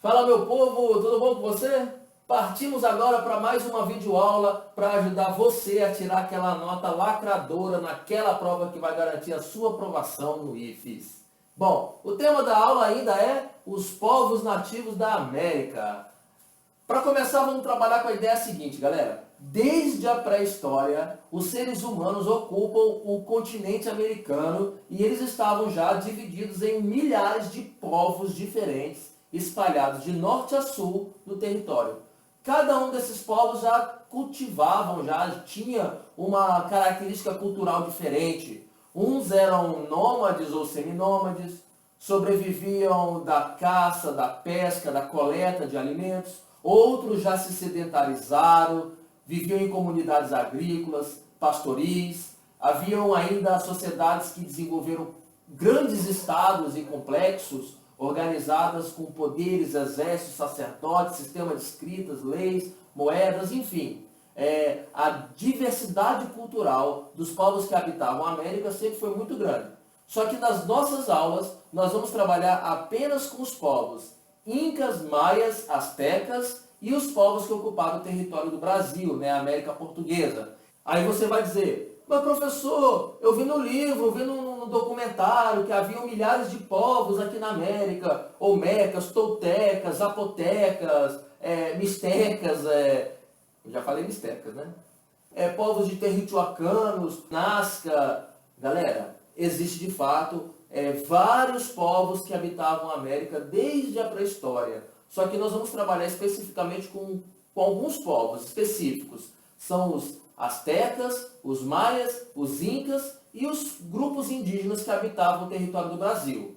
Fala meu povo, tudo bom com você? Partimos agora para mais uma videoaula para ajudar você a tirar aquela nota lacradora naquela prova que vai garantir a sua aprovação no IFES. Bom, o tema da aula ainda é os povos nativos da América. Para começar, vamos trabalhar com a ideia seguinte, galera. Desde a pré-história, os seres humanos ocupam o continente americano e eles estavam já divididos em milhares de povos diferentes, espalhados de norte a sul no território. Cada um desses povos já cultivavam, já tinha uma característica cultural diferente. Uns eram nômades ou seminômades, sobreviviam da caça, da pesca, da coleta de alimentos. Outros já se sedentarizaram, viviam em comunidades agrícolas, pastoris. Haviam ainda sociedades que desenvolveram grandes estados e complexos, organizadas com poderes, exércitos, sacerdotes, sistema de escritas, leis, moedas, enfim. A diversidade cultural dos povos que habitavam a América sempre foi muito grande. Só que nas nossas aulas, nós vamos trabalhar apenas com os povos incas, maias, astecas e os povos que ocuparam o território do Brasil, né, a América Portuguesa. Aí você vai dizer, mas professor, eu vi no livro, eu vi no documentário que haviam milhares de povos aqui na América, olmecas, toltecas, zapotecas, mistecas, já falei mistecas, né? Povos de territuacanos, nazca. Galera, existe de fato vários povos que habitavam a América desde a pré-história. Só que nós vamos trabalhar especificamente com alguns povos específicos. São os astecas, os maias, os incas e os grupos indígenas que habitavam o território do Brasil.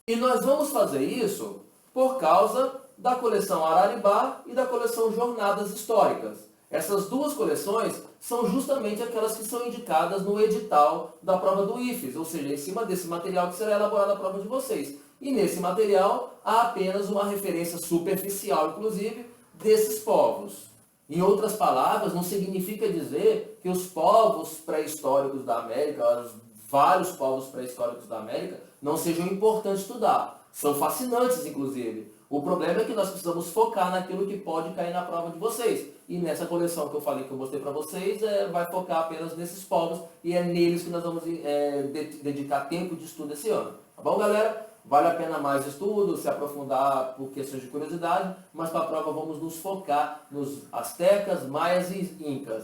E nós vamos fazer isso por causa da coleção Araribá e da coleção Jornadas Históricas. Essas duas coleções são justamente aquelas que são indicadas no edital da prova do IFES, ou seja, em cima desse material que será elaborada a prova de vocês. E nesse material há apenas uma referência superficial, inclusive, desses povos. Em outras palavras, não significa dizer que os povos pré-históricos da América, os vários povos pré-históricos da América, não sejam importantes estudar. São fascinantes, inclusive. O problema é que nós precisamos focar naquilo que pode cair na prova de vocês. E nessa coleção que eu falei, que eu mostrei para vocês, vai focar apenas nesses povos e é neles que nós vamos dedicar tempo de estudo esse ano. Tá bom, galera? Vale a pena mais estudo, se aprofundar por questões de curiosidade, mas para a prova vamos nos focar nos astecas, maias e incas.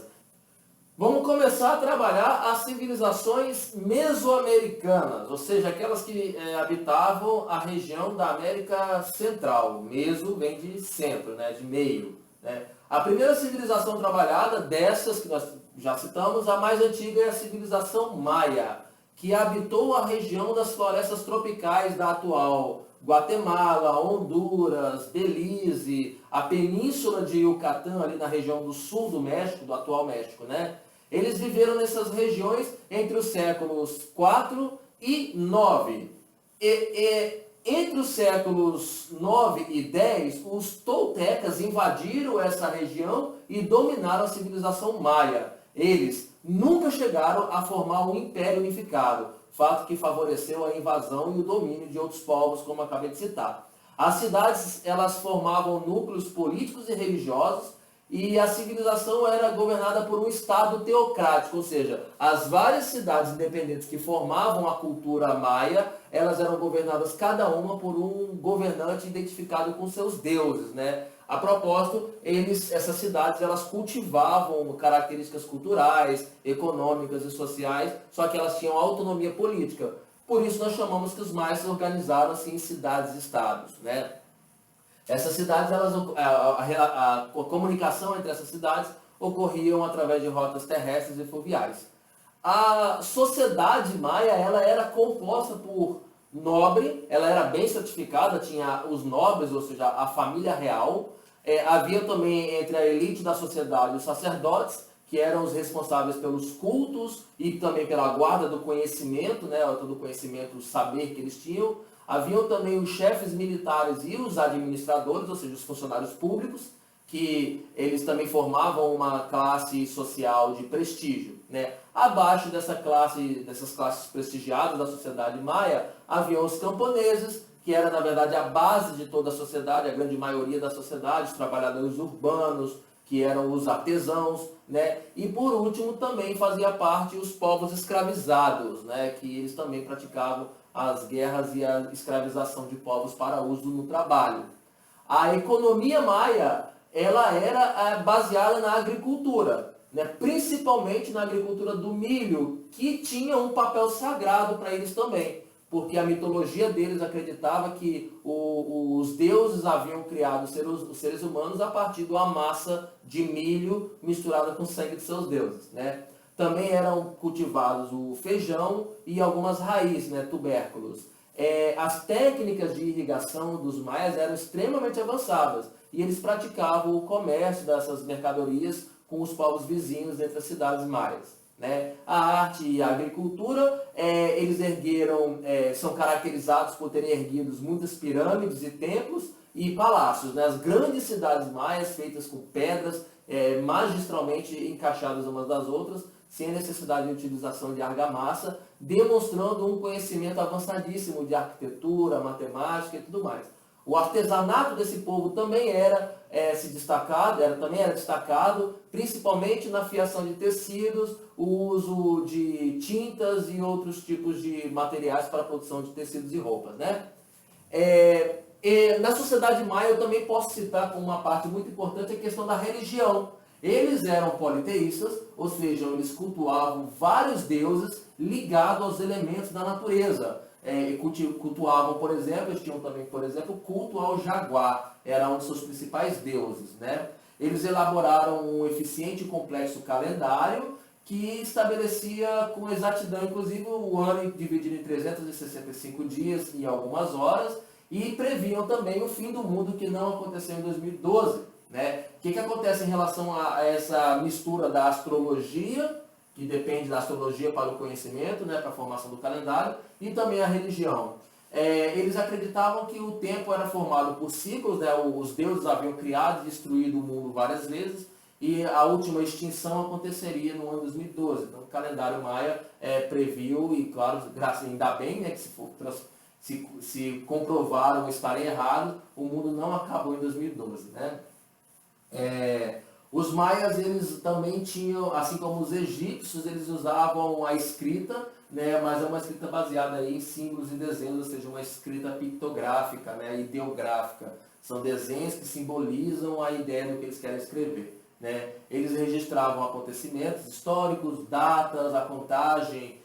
Vamos começar a trabalhar as civilizações mesoamericanas, ou seja, aquelas que habitavam a região da América Central. Meso vem de centro, né, de meio. Né? A primeira civilização trabalhada, dessas que nós já citamos, a mais antiga é a civilização maia, que habitou a região das florestas tropicais da atual Guatemala, Honduras, Belize, a península de Yucatán, ali na região do sul do México, do atual México, né? Eles viveram nessas regiões entre os séculos 4 e 9. Entre os séculos 9 e 10, os toltecas invadiram essa região e dominaram a civilização maia. Eles nunca chegaram a formar um império unificado, fato que favoreceu a invasão e o domínio de outros povos, como acabei de citar. As cidades, elas formavam núcleos políticos e religiosos, e a civilização era governada por um estado teocrático, ou seja, as várias cidades independentes que formavam a cultura maia, elas eram governadas cada uma por um governante identificado com seus deuses, né? A propósito, essas cidades elas cultivavam características culturais, econômicas e sociais, só que elas tinham autonomia política. Por isso nós chamamos que os maias se organizaram assim em cidades-estados, né? Essas cidades, a comunicação entre essas cidades ocorriam através de rotas terrestres e fluviais. A sociedade maia ela era composta por nobre, ela era bem estratificada, tinha os nobres, ou seja, a família real. Havia também entre a elite da sociedade os sacerdotes, que eram os responsáveis pelos cultos e também pela guarda do conhecimento, né, todo o conhecimento, o saber que eles tinham. Haviam também os chefes militares e os administradores, ou seja, os funcionários públicos, que eles também formavam uma classe social de prestígio, né? Abaixo dessas classes prestigiadas da sociedade maia, haviam os camponeses, que era, na verdade, a base de toda a sociedade, a grande maioria da sociedade, os trabalhadores urbanos, que eram os artesãos, né? E por último também fazia parte os povos escravizados, né? Que eles também praticavam as guerras e a escravização de povos para uso no trabalho. A economia maia, ela era baseada na agricultura, né? Principalmente na agricultura do milho, que tinha um papel sagrado para eles também, porque a mitologia deles acreditava que os deuses haviam criado os seres humanos a partir de uma massa de milho misturada com o sangue de seus deuses, né? Também eram cultivados o feijão e algumas raízes, né, tubérculos. As técnicas de irrigação dos maias eram extremamente avançadas e eles praticavam o comércio dessas mercadorias com os povos vizinhos entre as cidades maias, né? A arte e a agricultura, eles ergueram, são caracterizados por terem erguido muitas pirâmides e templos e palácios, né? As grandes cidades maias feitas com pedras magistralmente encaixadas umas das outras, sem a necessidade de utilização de argamassa, demonstrando um conhecimento avançadíssimo de arquitetura, matemática e tudo mais. O artesanato desse povo também também era destacado, principalmente na fiação de tecidos, o uso de tintas e outros tipos de materiais para a produção de tecidos e roupas, né? Na sociedade maia eu também posso citar como uma parte muito importante a questão da religião. Eles eram politeístas, ou seja, eles cultuavam vários deuses ligados aos elementos da natureza. Cultuavam, por exemplo, eles tinham também, por exemplo, culto ao jaguar, era um de seus principais deuses, né? Eles elaboraram um eficiente e complexo calendário que estabelecia com exatidão, inclusive, o ano dividido em 365 dias e algumas horas, e previam também o fim do mundo, que não aconteceu em 2012. Né? O que acontece em relação a essa mistura da astrologia, que depende da astrologia para o conhecimento, né, para a formação do calendário, e também a religião? Eles acreditavam que o tempo era formado por ciclos, né? Os deuses haviam criado e destruído o mundo várias vezes, e a última extinção aconteceria no ano 2012. Então o calendário maia previu, e claro, ainda bem, né, que se comprovaram estarem errados, o mundo não acabou em 2012. Né? Os maias, eles também tinham, assim como os egípcios, eles usavam a escrita, né, mas é uma escrita baseada aí em símbolos e desenhos, ou seja, uma escrita pictográfica, né, ideográfica. São desenhos que simbolizam a ideia do que eles querem escrever. Né? Eles registravam acontecimentos históricos, datas, a contagem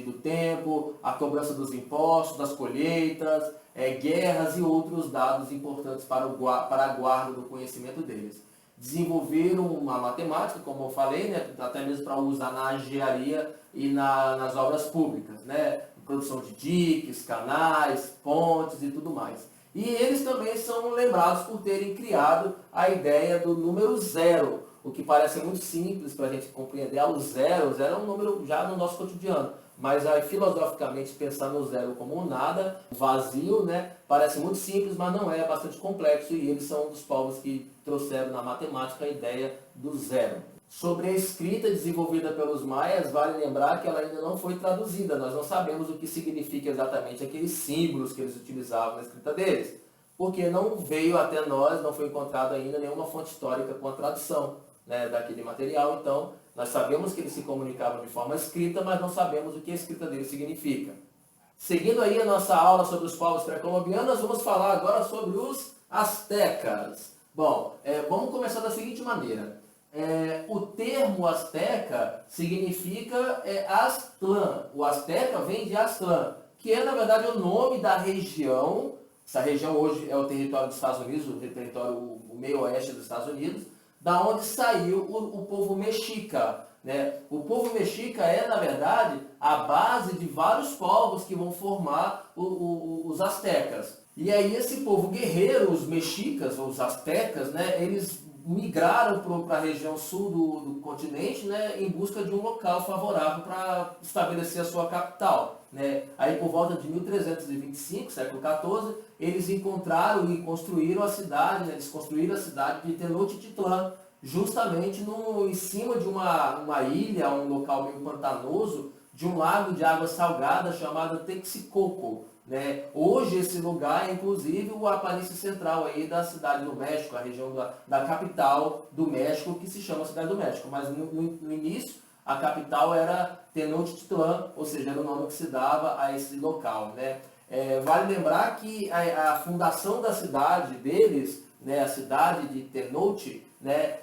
do tempo, a cobrança dos impostos, das colheitas, guerras e outros dados importantes para a guarda do conhecimento deles. Desenvolveram uma matemática, como eu falei, né, até mesmo para usar na engenharia e nas obras públicas, né, produção de diques, canais, pontes e tudo mais. E eles também são lembrados por terem criado a ideia do número zero, o que parece muito simples para a gente compreender. O zero é um número já no nosso cotidiano, mas aí, filosoficamente, pensar no zero como um nada, vazio, né, parece muito simples, mas não é bastante complexo, e eles são um dos povos que trouxeram na matemática a ideia do zero. Sobre a escrita desenvolvida pelos maias, vale lembrar que ela ainda não foi traduzida. Nós não sabemos o que significa exatamente aqueles símbolos que eles utilizavam na escrita deles, porque não veio até nós, não foi encontrado ainda nenhuma fonte histórica com a tradução, né, daquele material. Então, nós sabemos que eles se comunicavam de forma escrita, mas não sabemos o que a escrita deles significa. Seguindo aí a nossa aula sobre os povos pré-colombianos, nós vamos falar agora sobre os astecas. Bom, vamos começar da seguinte maneira. O termo asteca significa Aztlán. O asteca vem de Aztlán, que é, na verdade, o nome da região. Essa região hoje é o território dos Estados Unidos, o meio oeste dos Estados Unidos, da onde saiu o povo mexica. Né? O povo mexica é, na verdade, a base de vários povos que vão formar os astecas. E aí esse povo guerreiro, os mexicas, ou os astecas, né, eles migraram para a região sul do continente, né, em busca de um local favorável para estabelecer a sua capital. Né? Aí por volta de 1325, século XIV, eles encontraram e construíram a cidade, né, eles construíram a cidade de Tenochtitlán, justamente em cima de uma ilha, um local meio pantanoso, de um lago de água salgada chamado Texcoco. né? Hoje esse lugar é inclusive a planície central aí da cidade do México, a região da capital do México, que se chama Cidade do México. Mas no início a capital era Tenochtitlan, ou seja, era o nome que se dava a esse local, né? Vale lembrar que a fundação da cidade deles, né, a cidade de Tenoch, né,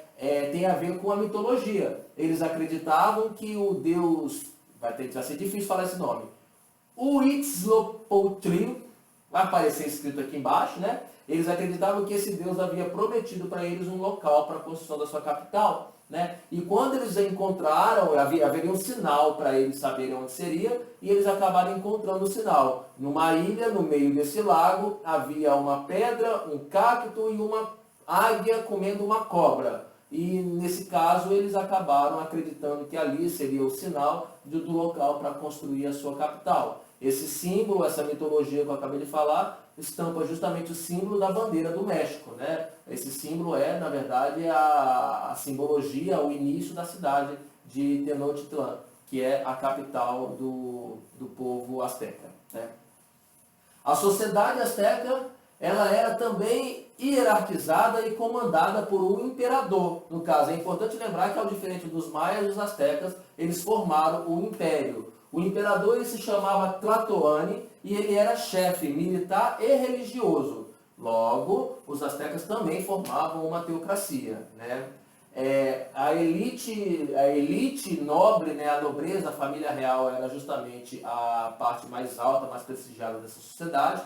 tem a ver com a mitologia. Eles acreditavam que o deus, vai ser difícil falar esse nome, Huitzilopochtli, vai aparecer escrito aqui embaixo, né? Eles acreditavam que esse deus havia prometido para eles um local para a construção da sua capital, né? E quando eles encontraram, haveria um sinal para eles saberem onde seria, e eles acabaram encontrando o sinal. Numa ilha, no meio desse lago, havia uma pedra, um cacto e uma águia comendo uma cobra. E nesse caso eles acabaram acreditando que ali seria o sinal do local para construir a sua capital. Esse símbolo, essa mitologia que eu acabei de falar, estampa justamente o símbolo da bandeira do México, né? Esse símbolo na verdade, a simbologia, o início da cidade de Tenochtitlan, que é a capital do povo asteca, né? A sociedade asteca, ela era também hierarquizada e comandada por um imperador. No caso, é importante lembrar que, ao diferente dos maias e dos astecas, eles formaram o império. O imperador ele se chamava Tlatoani e ele era chefe militar e religioso. Logo, os astecas também formavam uma teocracia, né? A elite nobre, né, a nobreza, a família real era justamente a parte mais alta, mais prestigiada dessa sociedade,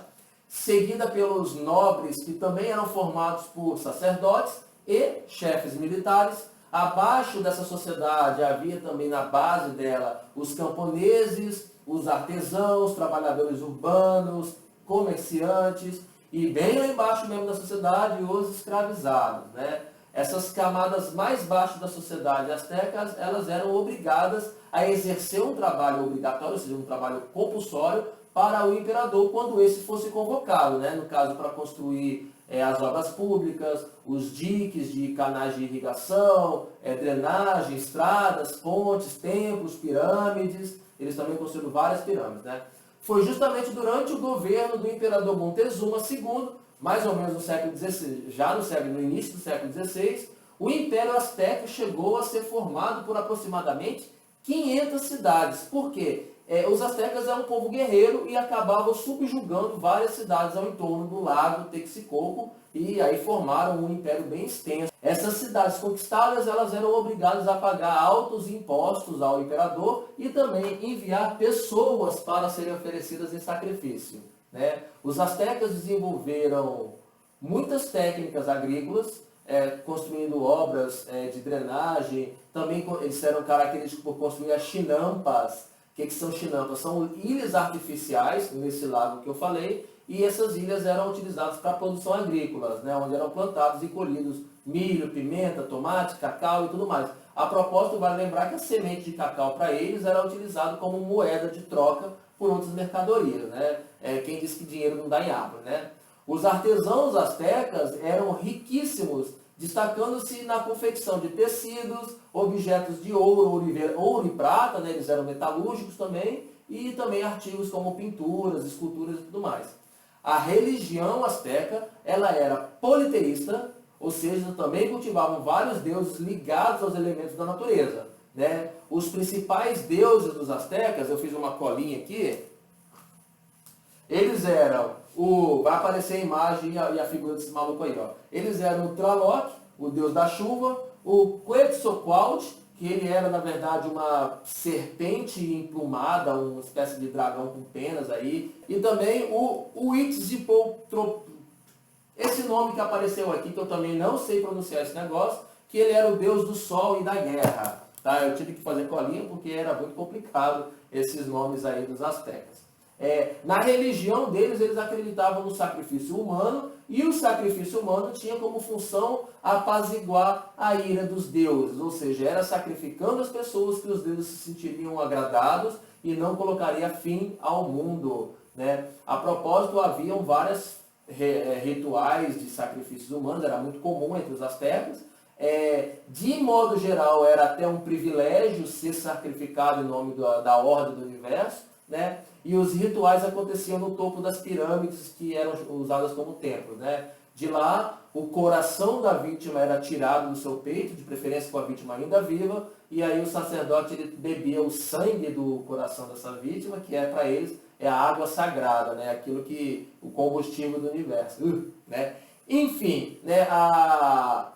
seguida pelos nobres, que também eram formados por sacerdotes e chefes militares. Abaixo dessa sociedade havia também na base dela os camponeses, os artesãos, trabalhadores urbanos, comerciantes e bem lá embaixo mesmo da sociedade os escravizados, né? Essas camadas mais baixas da sociedade asteca, elas eram obrigadas a exercer um trabalho obrigatório, ou seja, um trabalho compulsório para o imperador quando esse fosse convocado, né? No caso, para construir as obras públicas, os diques de canais de irrigação, drenagem, estradas, pontes, templos, pirâmides. Eles também construíram várias pirâmides, né? Foi justamente durante o governo do imperador Montezuma II, mais ou menos no século XVI, no início do século XVI, o Império Azteca chegou a ser formado por aproximadamente 500 cidades. Por quê? Os astecas eram um povo guerreiro e acabavam subjugando várias cidades ao entorno do lago Texcoco e aí formaram um império bem extenso. Essas cidades conquistadas, elas eram obrigadas a pagar altos impostos ao imperador e também enviar pessoas para serem oferecidas em sacrifício, né? Os astecas desenvolveram muitas técnicas agrícolas, construindo obras de drenagem. Também eles eram característicos por construir as chinampas. O que são chinampas? São ilhas artificiais nesse lago que eu falei, e essas ilhas eram utilizadas para a produção agrícola, né, onde eram plantados e colhidos milho, pimenta, tomate, cacau e tudo mais. A propósito, vale lembrar que a semente de cacau para eles era utilizada como moeda de troca por outras mercadorias, né? Quem diz que dinheiro não dá em árvore, né? Os artesãos astecas eram riquíssimos, destacando-se na confecção de tecidos, objetos de ouro e prata, né? Eles eram metalúrgicos também, e também artigos como pinturas, esculturas e tudo mais. A religião asteca, ela era politeísta, ou seja, também cultivavam vários deuses ligados aos elementos da natureza, né? Os principais deuses dos astecas, eu fiz uma colinha aqui, eles eram vai aparecer a imagem e a figura desse maluco aí, ó. Eles eram o Tlaloc, o deus da chuva, o Quetzalcoatl, que ele era, na verdade, uma serpente emplumada, uma espécie de dragão com penas aí, e também o Huitzilopochtli, esse nome que apareceu aqui, que eu também não sei pronunciar esse negócio, que ele era o deus do sol e da guerra, tá? Eu tive que fazer colinha porque era muito complicado esses nomes aí dos astecas. Na religião deles, eles acreditavam no sacrifício humano, e o sacrifício humano tinha como função apaziguar a ira dos deuses, ou seja, era sacrificando as pessoas que os deuses se sentiriam agradados e não colocaria fim ao mundo, né? A propósito, haviam vários rituais de sacrifícios humanos, era muito comum entre os astecas. De modo geral, era até um privilégio ser sacrificado em nome da ordem do universo, né? e os rituais aconteciam no topo das pirâmides que eram usadas como templos, né? De lá, o coração da vítima era tirado do seu peito, de preferência com a vítima ainda viva, e aí o sacerdote ele bebia o sangue do coração dessa vítima, que é para eles é a água sagrada, né? Aquilo que o combustível do universo, né? Enfim, né,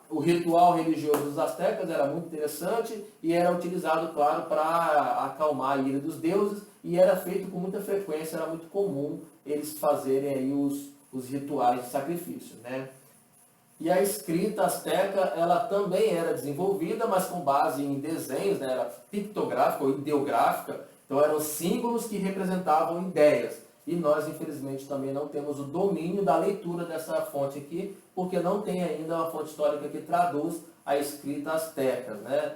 o ritual religioso dos astecas era muito interessante e era utilizado, claro, para acalmar a ira dos deuses e era feito com muita frequência, era muito comum eles fazerem aí os rituais de sacrifício, né? E a escrita asteca, ela também era desenvolvida, mas com base em desenhos, né? Era pictográfica ou ideográfica, então eram símbolos que representavam ideias. E nós, infelizmente, também não temos o domínio da leitura dessa fonte aqui, porque não tem ainda uma fonte histórica que traduz a escrita asteca, né?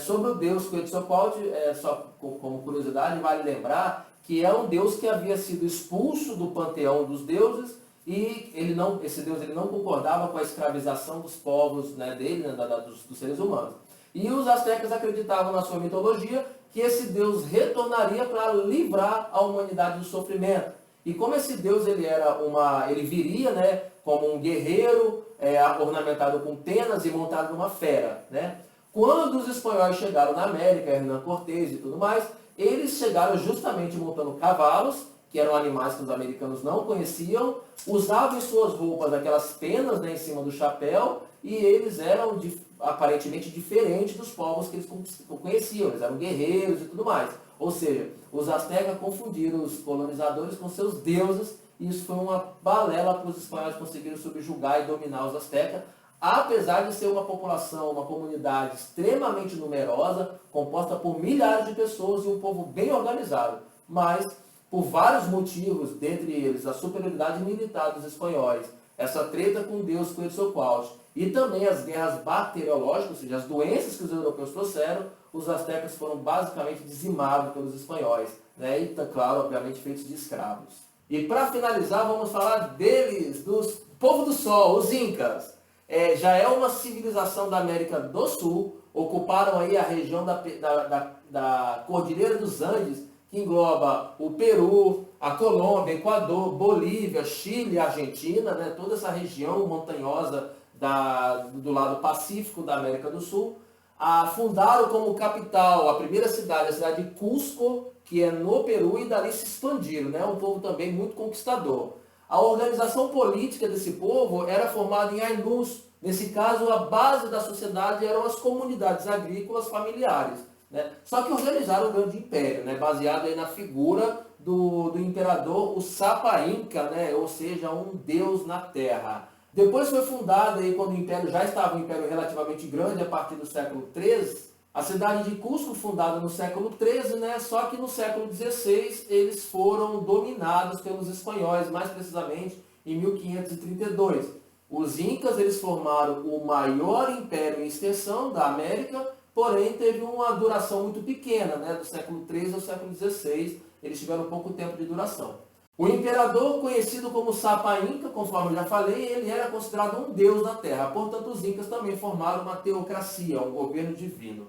Sobre o deus Quetzalcoatl, só como curiosidade, vale lembrar que é um deus que havia sido expulso do panteão dos deuses e esse deus ele não concordava com a escravização dos povos, né, dele, né, dos seres humanos. E os astecas acreditavam na sua mitologia que esse Deus retornaria para livrar a humanidade do sofrimento. E como esse Deus ele viria, né, como um guerreiro ornamentado com penas e montado numa fera, né? Quando os espanhóis chegaram na América, Hernán Cortés e tudo mais, eles chegaram justamente montando cavalos, que eram animais que os americanos não conheciam, usavam em suas roupas aquelas penas, né, em cima do chapéu, e eles eram aparentemente diferentes dos povos que eles conheciam, eles eram guerreiros e tudo mais. Ou seja, os astecas confundiram os colonizadores com seus deuses, e isso foi uma balela para os espanhóis conseguirem subjugar e dominar os astecas, apesar de ser uma população, uma comunidade extremamente numerosa, composta por milhares de pessoas e um povo bem organizado. Mas, por vários motivos, dentre eles a superioridade militar dos espanhóis, essa treta com Deus Quetzalcoatl e também as guerras bacteriológicas, ou seja, as doenças que os europeus trouxeram, os astecas foram basicamente dizimados pelos espanhóis, né? E, claro, obviamente, feitos de escravos. E para finalizar, vamos falar deles, dos povo do sol, os incas. Já é uma civilização da América do Sul, ocuparam aí a região da Cordilheira dos Andes, que engloba o Peru, a Colômbia, Equador, Bolívia, Chile, Argentina, né? Toda essa região montanhosa do lado pacífico da América do Sul. Fundaram como capital a primeira cidade, a cidade de Cusco, que é no Peru, e dali se expandiram, né? Um povo também muito conquistador. A organização política desse povo era formada em ainus. Nesse caso, a base da sociedade eram as comunidades agrícolas familiares, né? Só que organizaram um grande império, né? Baseado aí na figura do imperador, o Sapa Inca, né? Ou seja, um deus na terra. Depois foi fundada, aí, quando o império já estava um império relativamente grande, a partir do século XIII, a cidade de Cusco, fundada no século XIII, né? Só que no século XVI eles foram dominados pelos espanhóis, mais precisamente em 1532. Os incas eles formaram o maior império em extensão da América, porém teve uma duração muito pequena, né? Do século XIII ao século XVI, eles tiveram pouco tempo de duração. O imperador, conhecido como Sapa Inca, conforme eu já falei, ele era considerado um deus na terra. Portanto, os incas também formaram uma teocracia, um governo divino.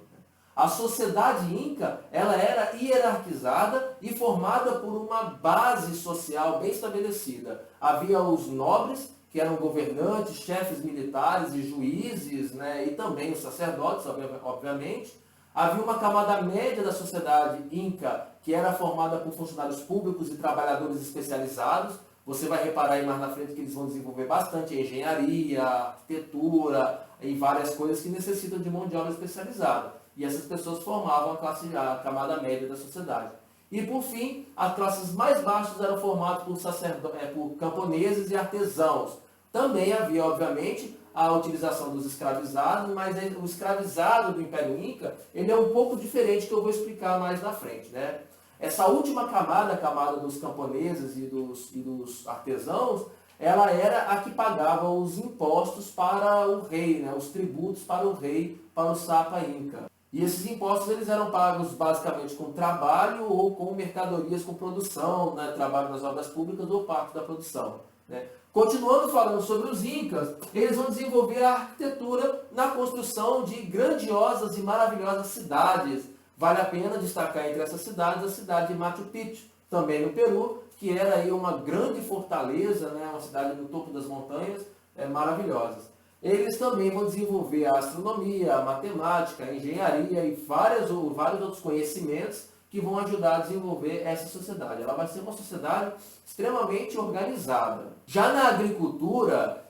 A sociedade inca, ela era hierarquizada e formada por uma base social bem estabelecida. Havia os nobres, que eram governantes, chefes militares e juízes, né, e também os sacerdotes, obviamente. Havia uma camada média da sociedade inca, que era formada por funcionários públicos e trabalhadores especializados. Você vai reparar aí mais na frente que eles vão desenvolver bastante engenharia, arquitetura e várias coisas que necessitam de mão de obra especializada. E essas pessoas formavam a camada média da sociedade. E por fim, as classes mais baixas eram formadas por camponeses e artesãos. Também havia, obviamente, a utilização dos escravizados, mas o escravizado do Império Inca, ele é um pouco diferente, que eu vou explicar mais na frente, né? Essa última camada, a camada dos camponeses e dos artesãos, ela era a que pagava os impostos para o rei, né? Os tributos para o rei, para o Sapa Inca. E esses impostos eles eram pagos basicamente com trabalho ou com mercadorias com produção, né? Trabalho nas obras públicas ou parte da produção, né? Continuando falando sobre os incas, eles vão desenvolver a arquitetura na construção de grandiosas e maravilhosas cidades. Vale a pena destacar entre essas cidades a cidade de Machu Picchu, também no Peru, que era aí uma grande fortaleza, né, uma cidade no topo das montanhas, maravilhosas. Eles também vão desenvolver a astronomia, a matemática, a engenharia e vários outros conhecimentos que vão ajudar a desenvolver essa sociedade. Ela vai ser uma sociedade extremamente organizada. Já na agricultura,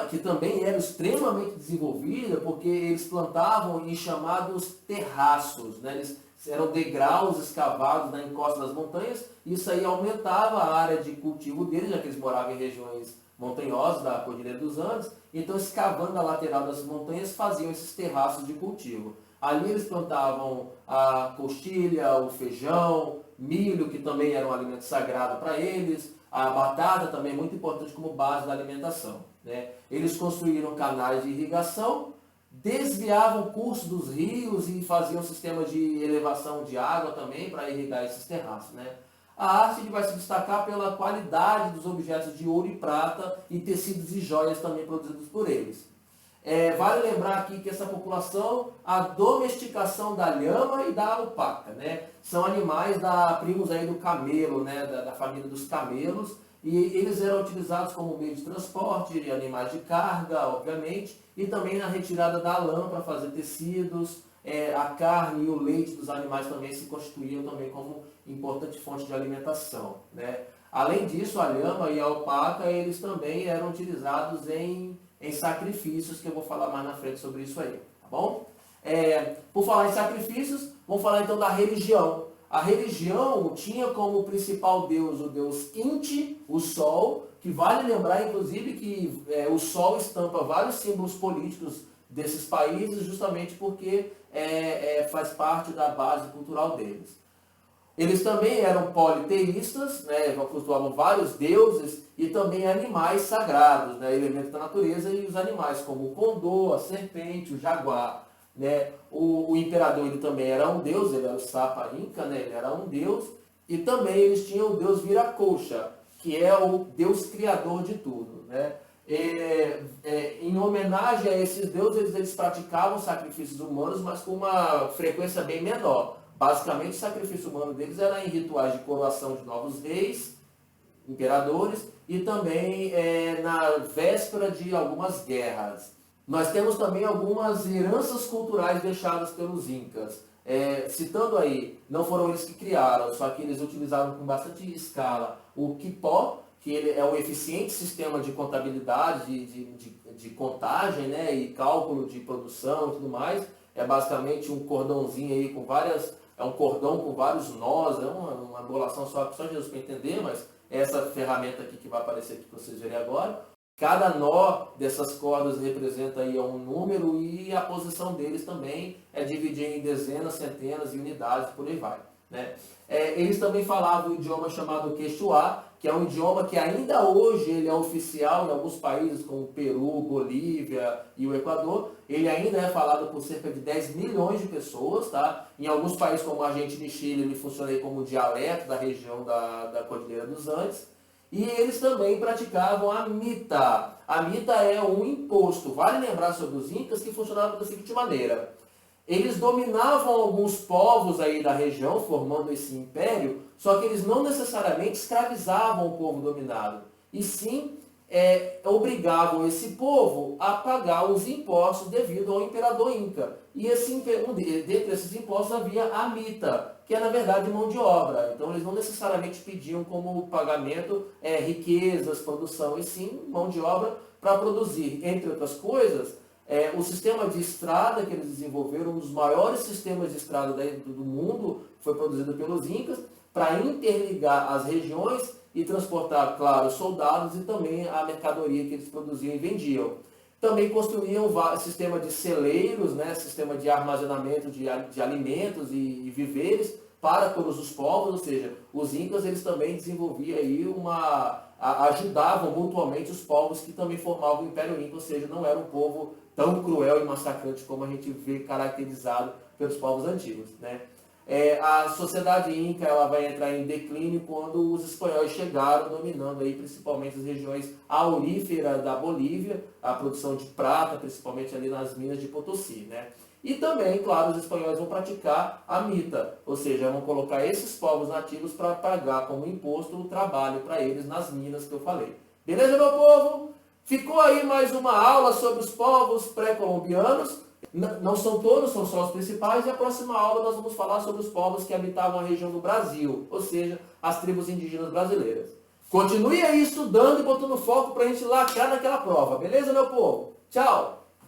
que também era extremamente desenvolvida, porque eles plantavam em chamados terraços, né? Eles eram degraus escavados na encosta das montanhas, e isso aí aumentava a área de cultivo deles, já que eles moravam em regiões montanhosas da Cordilheira dos Andes. Então, escavando a lateral das montanhas, faziam esses terraços de cultivo. Ali eles plantavam a coxilha, o feijão, milho, que também era um alimento sagrado para eles, a batata também é muito importante como base da alimentação, né? Eles construíram canais de irrigação, desviavam o curso dos rios e faziam sistemas de elevação de água também para irrigar esses terraços, né? A arte vai se destacar pela qualidade dos objetos de ouro e prata e tecidos e joias também produzidos por eles. Vale lembrar aqui que essa população, a domesticação da lhama e da alpaca, né? São animais primos aí do camelo, né? Da família dos camelos, e eles eram utilizados como meio de transporte de animais de carga, obviamente, e também na retirada da lã para fazer tecidos. A carne e o leite dos animais também se constituíam também como importante fonte de alimentação, né? Além disso, a lhama e a alpaca, eles também eram utilizados em sacrifícios, que eu vou falar mais na frente sobre isso aí, tá bom? Por falar em sacrifícios, vamos falar então da religião. A religião tinha como principal deus o deus Inti, o Sol, que vale lembrar, inclusive, que o Sol estampa vários símbolos políticos desses países, justamente porque faz parte da base cultural deles. Eles também eram politeístas, né, cultuavam vários deuses e também animais sagrados, né, elementos da natureza, e os animais como o condor, a serpente, o jaguar, né. O imperador ele também era um deus, ele era o Sapa Inca, né, ele era um deus, e também eles tinham o deus Viracocha, que é o deus criador de tudo, né. Em homenagem a esses deuses, eles praticavam sacrifícios humanos, mas com uma frequência bem menor. Basicamente, o sacrifício humano deles era em rituais de coroação de novos reis, imperadores, e também na véspera de algumas guerras. Nós temos também algumas heranças culturais deixadas pelos incas. Citando aí, não foram eles que criaram, só que eles utilizaram com bastante escala o quipó, que ele é um eficiente sistema de contabilidade, de contagem, né, e cálculo de produção e tudo mais. É basicamente um cordãozinho aí com várias... É um cordão com vários nós, uma angulação só Jesus para entender, mas é essa ferramenta aqui que vai aparecer aqui para vocês verem agora. Cada nó dessas cordas representa aí um número, e a posição deles também é dividida em dezenas, centenas e unidades, por aí vai, né? Eles também falavam um idioma chamado Quechua, que é um idioma que ainda hoje ele é oficial em alguns países como Peru, Bolívia e o Equador. Ele ainda é falado por cerca de 10 milhões de pessoas, tá? Em alguns países como Argentina e Chile ele funciona aí como dialeto da região da Cordilheira dos Andes. E eles também praticavam a mita. A mita é um imposto. Vale lembrar sobre os incas que funcionava da seguinte maneira. Eles dominavam alguns povos aí da região, formando esse império, só que eles não necessariamente escravizavam o povo dominado, e sim obrigavam esse povo a pagar os impostos devido ao imperador Inca. E dentre esses impostos havia a mita, que é na verdade mão de obra. Então eles não necessariamente pediam como pagamento riquezas, produção, e sim mão de obra para produzir, entre outras coisas, o sistema de estrada que eles desenvolveram, um dos maiores sistemas de estrada do mundo, foi produzido pelos incas, para interligar as regiões e transportar, claro, soldados e também a mercadoria que eles produziam e vendiam. Também construíam sistema de celeiros, né, sistema de armazenamento de alimentos e víveres para todos os povos, ou seja, os incas eles também desenvolviam aí ajudavam mutuamente os povos que também formavam o Império Inca, ou seja, não era um povo tão cruel e massacrante como a gente vê caracterizado pelos povos antigos, né? A sociedade inca ela vai entrar em declínio quando os espanhóis chegaram, dominando aí principalmente as regiões auríferas da Bolívia, a produção de prata, principalmente ali nas minas de Potosí, né? E também, claro, os espanhóis vão praticar a mita, ou seja, vão colocar esses povos nativos para pagar como imposto o trabalho para eles nas minas que eu falei. Beleza, meu povo? Ficou aí mais uma aula sobre os povos pré-colombianos. Não são todos, são só os principais. E a próxima aula nós vamos falar sobre os povos que habitavam a região do Brasil, ou seja, as tribos indígenas brasileiras. Continue aí estudando e botando foco para a gente lacrar naquela prova. Beleza, meu povo? Tchau!